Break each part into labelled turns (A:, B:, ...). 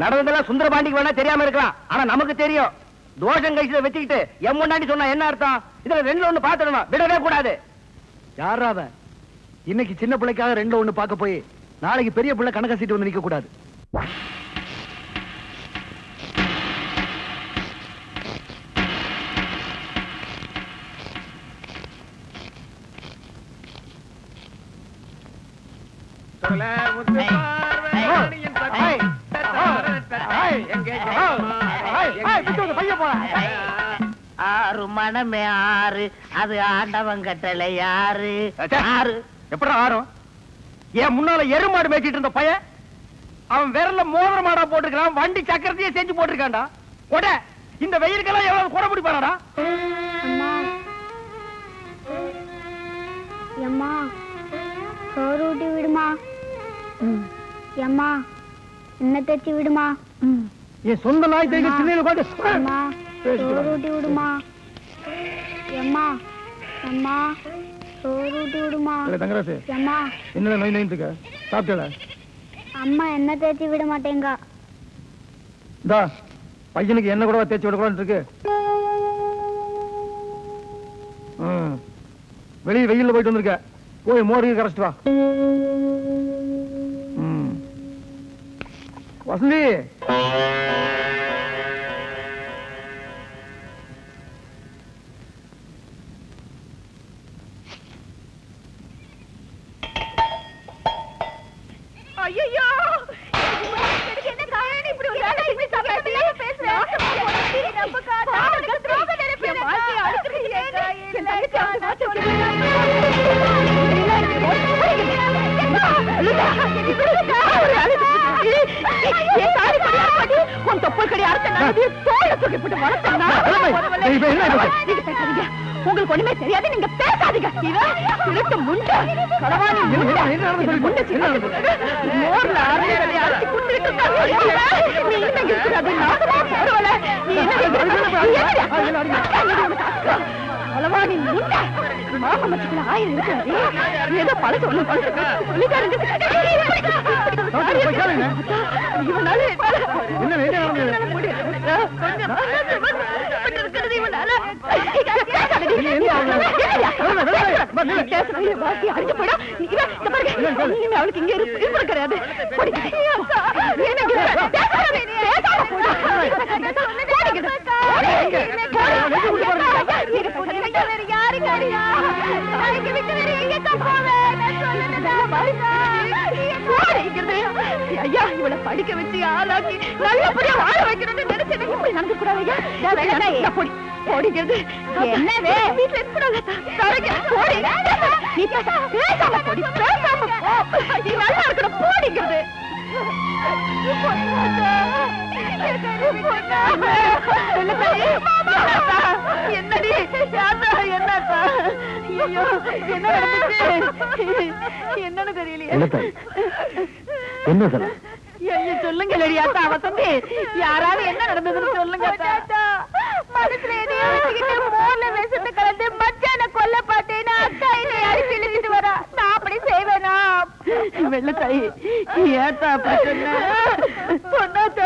A: நடந்ததெல்லாம் சுந்தரபாண்டிக்கு வேணா தெரியாம இருக்கலாம், ஆனா நமக்கு தெரியும். தோஷம் கழிச்சதை வச்சுக்கிட்டு எம் முன்னாடி சொன்னா என்ன அர்த்தம்? இதுல 2ல 1 பாத்துடணும், விடவே கூடாது.
B: யாரா அவன்? இன்னைக்கு சின்ன பிள்ளைக்காக 2ல 1 பார்க்க போய் நாளைக்கு பெரிய பிள்ளை கணக்கசிட்டு வந்து நிக்க கூடாது.
C: ஆறு மனமே ஆறு, அது ஆண்டவன் கட்டளை. யாரு
A: எப்படி ஆறும்? என் முன்னால எருமாடு மேய்ச்சிட்டு இருந்த பையன் அவன் விரல்ல மோதிர மாடா போட்டிருக்கான், வண்டி சக்கரத்தையே செஞ்சு போட்டிருக்கான்டா. கொடை இந்த வெயிலுக்கெல்லாம் எவ்வளவு கொடை பிடிப்பானடா?
D: அம்மா சோறு ஊட்டி விடுமா. அம்மா என்ன தச்சு விடுமா.
B: என் சொந்த நாய் தேய்க்க சின்ன உட்காந்து
D: அம்மா சோறு ஊட்டி விடுமா. அம்மா அம்மா சோறு ஊட்டி விடுமா.
B: தங்கராசு
D: அம்மா
B: என்ன நோய் நோய்த்துக்க சாப்பிட்டல.
D: அம்மா என்ன தேய்ச்சி விட மாட்டேங்க.
B: இந்தா பையனுக்கு என்ன கூட தேய்ச்சி விடக்கூடாது இருக்கு. வெளியே வெயில்ல போயிட்டு வந்திருக்க, போய் மோருக்கு கரைச்சிட்டு வா. வசந்தி
D: ஐயோ என்ன காரணம் இப்படி ஒரு ஆளை இப்படி சமையல பேசுறேன். நம்ம காதா எனக்கு துரோக நினைப்பு வாழ்க்கை அழுக்குறீங்க. என் தங்கச்சி மாத்த உன் தொப்பல் கடி அறுத்த தோலை தூக்கிப்பட்டு வளர்த்தா உங்களுக்கு ஒண்ணுமே தெரியாது. நீங்க பேசாதீங்க. திருட்டு முண்டை களவாணி மோர்ல அரைச்சி குடிச்சிட்டு நீ இன்னும் இருக்கிறது நாகமா பரவல. நீ களவாணி முண்டை மாமா மச்சுக்குள்ள 1000 இருக்காது. ஏதோ பழசு ஒண்ணு சொல்லிட்டாருங்க. இவனால அவளுக்கு இங்க இருப்பு கிடையாது. ஐயா இவளை படிக்க வச்சு ஆளாக்கி நல்லபடியா வாழ வைக்கணும்னு நினைச்சு இப்படி நடந்து கூடாது. போடிக்கிறது என்னவே வீட்டுல இருக்கக்கூடாது. நீ பேசாம போடி, பேசாம நீ நல்லா இருக்கிற போடிக்கிறது. என்னடி என்னக்கா என்னன்னு தெரியலையே.
B: என்ன சொல்ல
D: சொல்லுங்க லடியாத்தா. வசந்தி யாராவது என்ன நடந்ததுன்னு சொல்லுங்க. மனசுல எதையோ வச்சுக்கிட்டு மோர்ல விஷத்தை கலந்து மச்சான கொல்ல பார்த்தேன்னு அக்கா என்னை அடிச்சு இழுத்துட்டு வரா. நான் அப்படி செய்வேனா? வெள்ளத்தாயி ஏத்தா அப்படி சொன்னாத்தா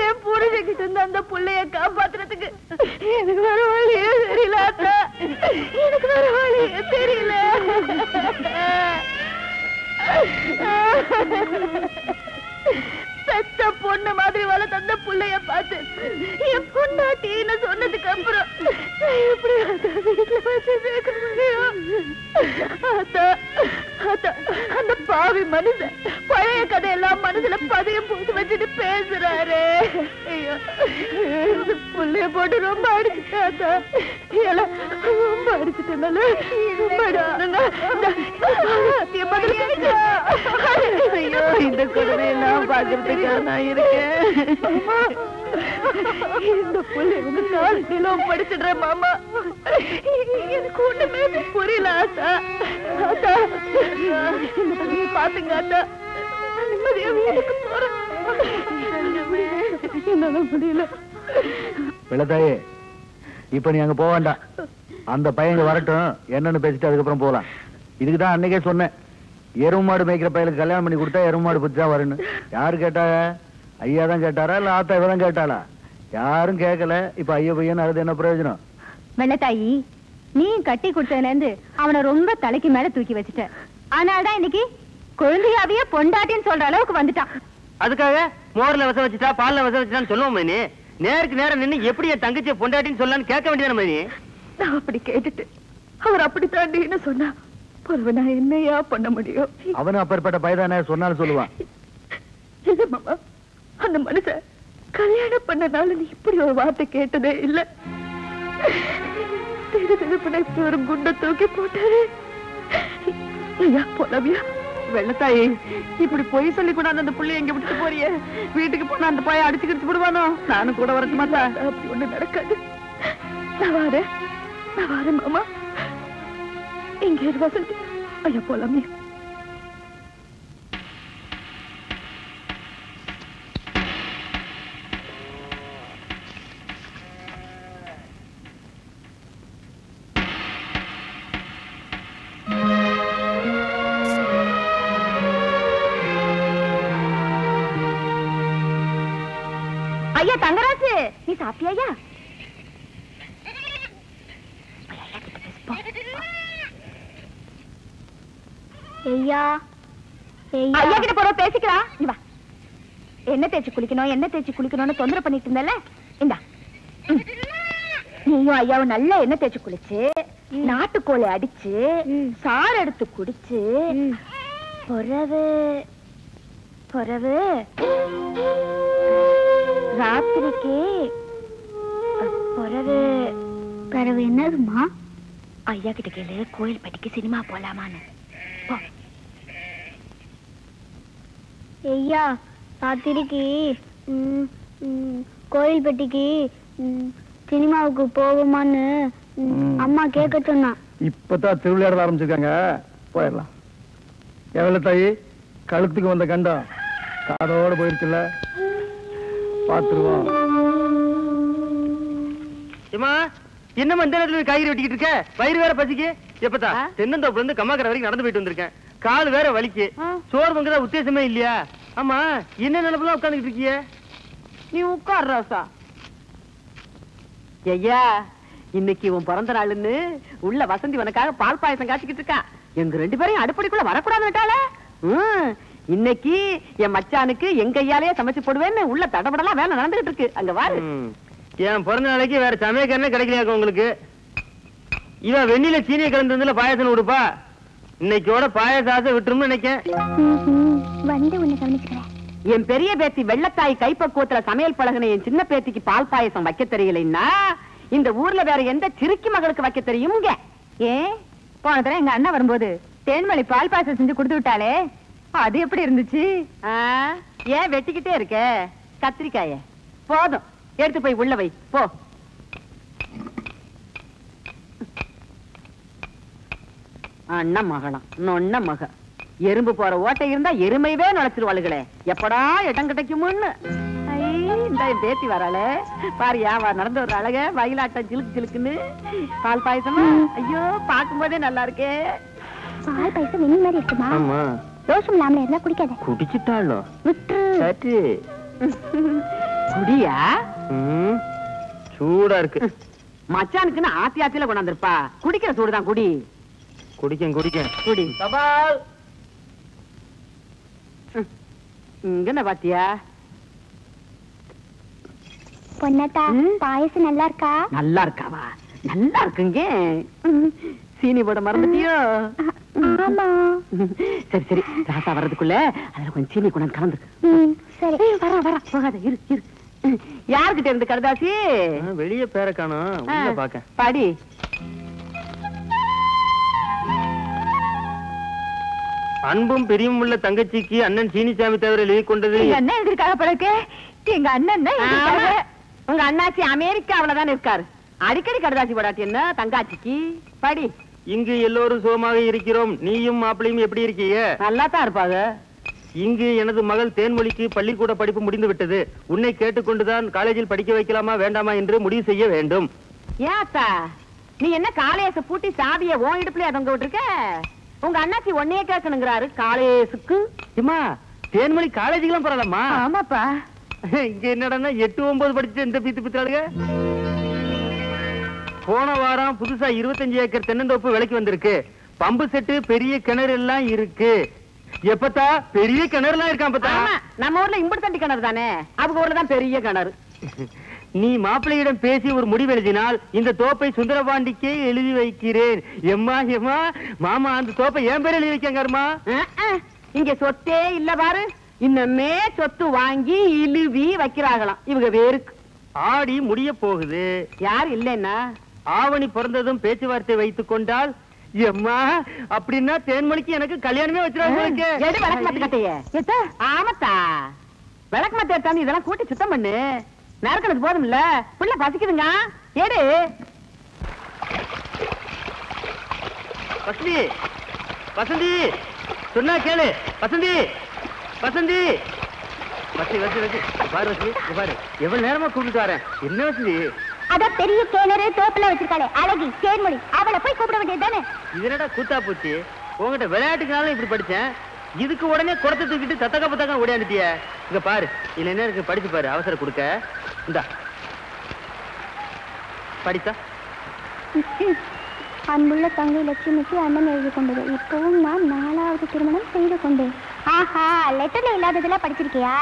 D: என் புரிஞ்சுக்கிட்டு இருந்த அந்த புள்ளைய காப்பாத்துறதுக்கு எனக்கு வேற வழியே தெரியல. அத்தா எனக்கு வேற வழியே தெரியல. பெத்த பொண்ணு மாதிரி வளர்த்த அந்த புள்ளைய பார்த்து என் பொண்டாட்டின்னு சொன்னதுக்கு அப்புறம் எப்படி வீட்டுல வச்சு சேர்க்க முடியும்? அந்த பாவி மனுஷன் பழைய கதையெல்லாம் மனசுல பதியம் போட்டு வச்சுட்டு பேசுறாரு. ஐயோ புள்ளைய போட்டு ரொம்ப அடிச்சுட்டாத்தா. ரொம்ப அடிச்சுட்டனால ஐயோ இந்த கொடுமையெல்லாம் பாக்குறதுக்கா நான் இருக்கேன். இந்த புள்ளை வந்து 4 நிலம் படிச்சுடுற மாமா. எனக்கு ஒண்ணுமே புரியல ஆத்தா. ஆத்தா இந்த தம்பியை பாத்துங்க ஆத்தா. நிம்மதியா வீட்டுக்கு போறேன். என்னால முடியல.
B: வெள்ளத்தாயே இப்ப நீ அங்க போக வேண்டாம். அந்த பையங்க வரட்டும், என்னன்னு பேசிட்டு அதுக்கப்புறம் போகலாம். இதுக்குதான் அன்னைக்கே சொன்னேன், எருமாடு மேய்க்கிற பையலுக்கு கல்யாணம் பண்ணி கொடுத்தா எருமாடு புத்திதான் வரும்னு. யாரு கேட்டாங்க? ஐயா தான் கேட்டாரா இல்ல ஆத்தா இவதான் கேட்டாளா? யாரும் கேட்கல. இப்ப ஐயா பையன் அது என்ன பிரயோஜனம்?
D: வெள்ளத்தாயி, நீ கட்டி கொடுத்ததுல இருந்து அவனை ரொம்ப தலைக்கு மேல தூக்கி வச்சுட்ட. ஆனால்தான் இன்னைக்கு குழந்தையாவே பொண்டாட்டின்னு சொல்ற அளவுக்கு வந்துட்டான்.
A: அதுக்காக மோர்ல வச வச்சுட்டா பால்ல வச வச்சுட்டான்னு சொல்லுவோம் மைனி. நேருக்கு நேரம் நின்னு எப்படி என் தங்கச்சியை பொண்டாட்டின்னு சொல்லலான்னு கேட்க வேண்டியதான மைனி.
D: நான் அப்படி கேட்டுட்டு அவர் அப்படித்தாண்டின்னு சொன்னா நான் என்னையா பண்ண முடியும்?
B: அவனு அப்பேற்பட்ட பையதானே, சொன்னாலும் சொல்லுவான்.
D: இல்ல மாமா, அந்த மனுஷன் கல்யாணம் பண்ணனால நீ இப்படி ஒரு வார்த்தை கேட்டதே இல்ல. ஒரு குண்டை தூக்கி போட்டாரு. ஐயா போலவியா வெள்ளத்தாயி, இப்படி பொய் சொல்லி கூட அந்த புள்ளி எங்க விட்டு போறிய? வீட்டுக்கு போனா அந்த பையன் அடிச்சு கிடிச்சு விடுவானோ? நானும் கூட வரட்டுமா? அப்படி ஒண்ணு நடக்காது. நான் வாரேன் மாமா. இங்கே வசந்தி. ஐயா போலாமே. ஐயா தங்கராசு, நீ சாப்பிட்டியா? ஐயா ஐயா கிட்ட போற பேசிக்கலாம். என்ன தேய்ச்சி குளிக்கணும்னு தொந்தரவு பண்ணிட்டு இருந்தல. இந்தா, நீயும் ஐயாவும் நல்ல எண்ணெய் தேய்ச்சி குளிச்சு, நாட்டுக்கோழி அடிச்சு, சாறு எடுத்து குடிச்சு, பொறவு ராத்திரிக்கு பொறவு என்னதுமா? ஐயா கிட்ட கேளு, கோயில் பட்டிக்கு சினிமா போலாமான்னு. ஐயா ராத்திரிக்கு கோயில் பட்டிக்கு சினிமாவுக்கு போவோமான்னு அம்மா கேட்க சொன்னா.
B: இப்பதான் திருவிளையாட ஆரம்பிச்சிருக்காங்க, போயிடலாம். எவ்வளவு தாயி, கழுத்துக்கு வந்த கண்டம் காதோட போயிருச்சுல்ல, பாத்துருவோம்.
A: என்னமா இந்த நேரத்துல காய்கறி வெட்டிக்கிட்டு இருக்க? வயிறு வேற பசிக்கு. எப்பதா தென்னந்தோப்புல இருந்து கம்மாக்கரை வரைக்கும் நடந்து போயிட்டு வந்திருக்கேன். கால் வேற வலிக்கு. சோறு பொங்கதான் உத்தேசமே இல்லையா? ஆமா, என்ன நினைப்புலாம் உட்காந்துக்கிட்டு இருக்கிய?
C: நீ உட்கார் ராசா. ஐயா, இன்னைக்கு உன் பிறந்த நாள்னு உள்ள வசந்தி உனக்காக பால் பாயசம் காய்ச்சிக்கிட்டு இருக்கா. எங்க 2 பேரையும் அடுப்படிக்குள்ள வரக்கூடாதுட்டால. இன்னைக்கு என் மச்சானுக்கு எங்க ஐயாலேயே சமைச்சு போடுவேன்னு உள்ள தடபடலாம் வேலை நடந்துகிட்டு இருக்கு. அங்க வாரு.
A: என் பிறந்த நாளைக்கு வேற சமயக்காரனே கிடைக்கலையா உங்களுக்கு? இவன் வெண்ணில சீனியை கலந்து பாயசம் கொடுப்பா. இன்னைக்கோட பாயசாச விட்டுரும்னு நினைக்கேன். என் பெரிய பேத்தி வெள்ளத்தாய் கைப்பக்குவத்துல சமையல் பழகின என் சின்ன பேத்திக்கு பால் பாயசம் வைக்க தெரியலைன்னா இந்த ஊர்ல வேற எந்த சிறுக்கி மகளுக்கு வைக்க தெரியுங்க?
D: ஏன் போன தடவை எங்க அண்ணா வரும்போது தேன்மொழி பால் பாயசம் செஞ்சு கொடுத்து விட்டாலே, அது எப்படி இருந்துச்சு?
C: ஏன் வெட்டிக்கிட்டே இருக்க? கத்திரிக்காய போதும், எடுத்து போய் உள்ள வை போ. அண்ணா மகளாம் நொன்ன மக. எறும்பு போற ஓட்டை இருந்தா எருமைவே நுழைச்சிருவாளுகளே. எப்படா இடம் கிடைக்கும்னு இந்த பேத்தி வராளே பாரியா, நடந்து ஒரு அழக வயலாட்டம் சிலுக்கு சிலுக்குன்னு. பால் பாயசமா? ஐயோ, பார்க்கும் போதே நல்லா இருக்கே.
D: பால் பாயசம் வெண்ணி மாதிரி இருக்குமா? தோஷம் இல்லாம இருந்தா குடிக்காத.
A: குடிச்சிட்டாளோ?
C: குடியா?
A: சூடா இருக்கு.
C: மச்சானுக்குன்னு ஆத்தி ஆத்தியில கொண்டாந்துருப்பா. குடிக்கிற சூடுதான், குடி.
A: குடிக்க
C: குடி. சபால் இங்க பாத்தியா?
D: பொன்னத்தா, பாயசம் நல்லா இருக்கா?
C: நல்லா இருக்காவா? நல்லா இருக்குங்க. சீனி போட மறந்துட்டியோ?
D: ஆமா.
C: சரி சரி, ராசா வர்றதுக்குள்ள அதுல கொஞ்சம் சீனி கொண்டாந்து கலந்து.
D: சரி,
C: வர போகாத, இரு. யாருக்கிட்ட இருந்து கடுதாசி?
A: வெளியே பேர காணோம், உள்ள பாக்க.
C: படி.
A: அன்பும் பிரியும் உள்ள தங்கச்சிக்கு அண்ணன் சீனிசாமி தவிர எழுதி கொண்டது.
C: என்ன எதிர்க்காக பழக்க? எங்க அண்ணன் உங்க அண்ணாச்சி அமெரிக்காவில இருக்காரு. அடிக்கடி கடுதாசி போடாட்டி என்ன தங்காச்சிக்கு? படி.
A: இங்கு எல்லோரும் சுகமாக இருக்கிறோம். நீயும் மாப்பிளையும் எப்படி இருக்கீங்க?
C: நல்லா தான் இருப்பாங்க.
A: இங்கு எனது மகள் தேன்மொழிக்கு பள்ளிக்கூட படிப்பு முடிந்து விட்டது. உன்னை கேட்டுக்கொண்டுதான் காலேஜில் படிக்க வைக்கலாமா வேண்டாமா என்று முடிவு செய்ய வேண்டும்.
C: ஏத்தா, நீ என்ன காலேஜ பூட்டி சாவிய ஓ இடுப்புல தொங்க விட்டுருக்க? உங்க அண்ணாச்சி ஒன்னையே கேட்கணுங்கிறாரு காலேஜுக்கு.
A: அம்மா, தேன்மொழி காலேஜுக்கு எல்லாம் போறாளம்மா?
C: ஆமாப்பா.
A: இங்க என்னடா 8, 9 படிச்சு இந்த பீத்து பித்தாளுங்க. போன வாரம் புதுசா 25 ஏக்கர் தென்னந்தோப்பு விலைக்கு வந்திருக்கு. பம்பு செட்டு பெரிய கிணறு எல்லாம் இருக்கு. எப்பத்தா பெரிய கிணறு எல்லாம் இருக்கான் பத்தா?
C: நம்ம ஊர்ல இம்புட்டு தண்டி கிணறு தானே, அவங்க ஊர்ல தான் பெரிய கிணறு.
A: நீ மாப்பிள்ளையிடம் பேசி ஒரு முடிவு எழுதினால் இந்த தோப்பை சுந்தரபாண்டிக்கே எழுதி வைக்கிறேன். எம்மா எம்மா மாமா அந்த தோப்பை என் பேர் எழுதி வைக்கங்கம்மா.
C: இங்க சொத்தே இல்ல பாரு, இன்னமே சொத்து வாங்கி இழுவி வைக்கிறாங்களாம் இவங்க வேருக்கு.
A: ஆடி முடிய போகுது.
C: யார் இல்லன்னா
A: ஆவணி பிறந்ததும் பேச்சுவார்த்தை வைத்துக் கொண்டால் எம்மா அப்படின்னா தேன்மொழிக்கு எனக்கு கல்யாணமே வச்சிருவாங்க.
C: விளக்கு மத்த கட்டையே. ஆமத்தா விளக்கு மத்த எடுத்தாந்து இதெல்லாம் கூட்டி சுத்தம் பண்ணு. நறுக்கிறது போதும் இல்ல, புள்ள பசிக்குதுங்க. ஏடு
A: வசந்தி வசந்தி சொன்னா கேளு. வசந்தி வசந்தி வசதி வசதி வசதி பாரு வசதி பாரு, எவ்வளவு நேரமா கூப்பிட்டு வரேன். என்ன வசதி?
D: அத பெரிய கிணறு தோப்புல வச்சிருக்காளே அழகி தேன்மொழி, அவளை போய் கூப்பிட வேண்டியது தானே.
A: இதனடா கூத்தா போச்சு. உங்ககிட்ட விளையாட்டுக்குனாலும் இப்படி படிச்சேன், இதுக்கு உடனே குடத்தை தூக்கிட்டு தத்தக்க பத்தக்க ஓடியாந்துட்டிய. இங்க பாரு, இதுல என்ன இருக்கு படிச்சு பாரு. அவசரம் கொடுக்க இந்தா படித்தா.
D: அன்புள்ள தங்கை லட்சுமிக்கு அண்ணன் எழுதி கொண்டது. இப்பவும் நான் 4வது திருமணம் செய்து கொண்டேன். ஆஹா, லெட்டர்ல இல்லாததெல்லாம் படிச்சிருக்கியா?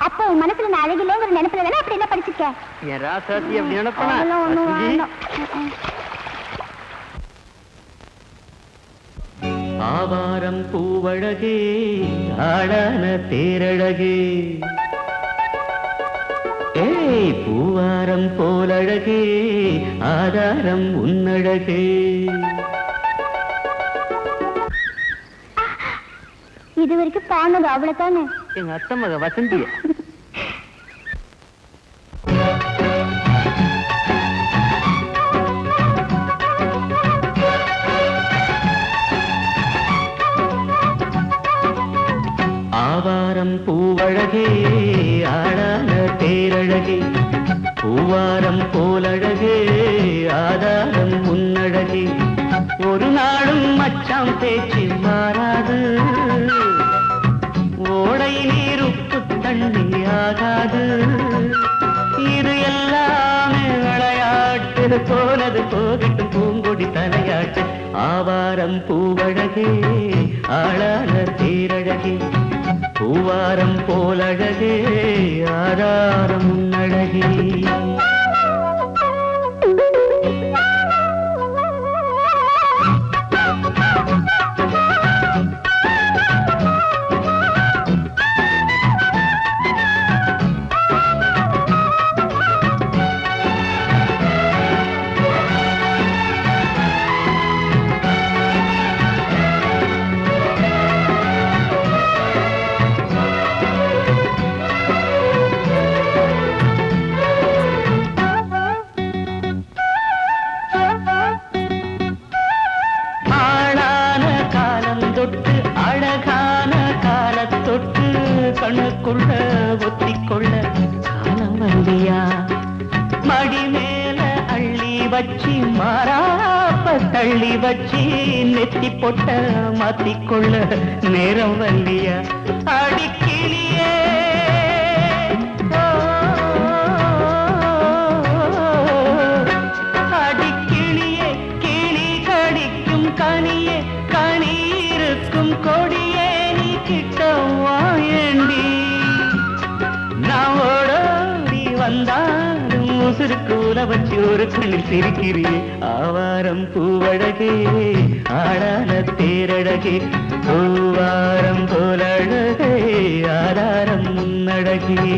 D: அப்போ உன் மனசுல நான் அழகில்லைங்கிற நினைப்புல தானே அப்படி எல்லாம் படிச்சிருக்கேன்.
A: என் ராசாத்தி அப்படி நினைப்பா.
D: ஒண்ணும் வேண்டாம்.
E: ஆவாரம் பூவழகே ஆடான தேரழகே, ஏய் பூவாரம் போலழகே ஆதாரம் உன்னழகே.
D: இது வரைக்கும் பானது அவ்வளவுதானே.
A: எங்க அத்தை மக வசந்திய
E: ஆவாரம் பூவழகே ஆடான தேரழகே, பூவாரம் போலழகே ஆதாரம் உன்னழகே. ஒரு நாளும் மச்சாம் பேச்சு மாறாது, ஓடை நீர் உப்பு தண்ணி ஆகாது. இது எல்லாமே விளையாட்டு, போனது போகட்டும் பூங்கொடி தலையாட்டு. ஆவாரம் பூவழகே ஆளான தேரழகே, பூவாரம் போலழகே ஆதாரம் உன்னழகே. கண்ணுக்குள்ள ஒத்திக்கொள்ள காலம் வந்தியா, மடி மேல அள்ளி வச்சி மாறாப்ப தள்ளி வச்சி நெத்தி பொட்ட மாத்திக்கொள்ள நேரம் வந்தியா. அடிக்கிளியே அடிக்கிளியே, கிளி கடிக்கும் கனியே, கனி இருக்கும் கொடியே, நீ கிட்ட வாயண்டி. நான் ஓடோடி வந்தாலும் உசுருக்கு உல வச்சு ஒரு கண்ணில் சிரிக்கிறே. ஆவாரம் பூவழகே ஆடான தேரழகே, பூவாரம் போலழகே ஆதாரம் முன்னழகே.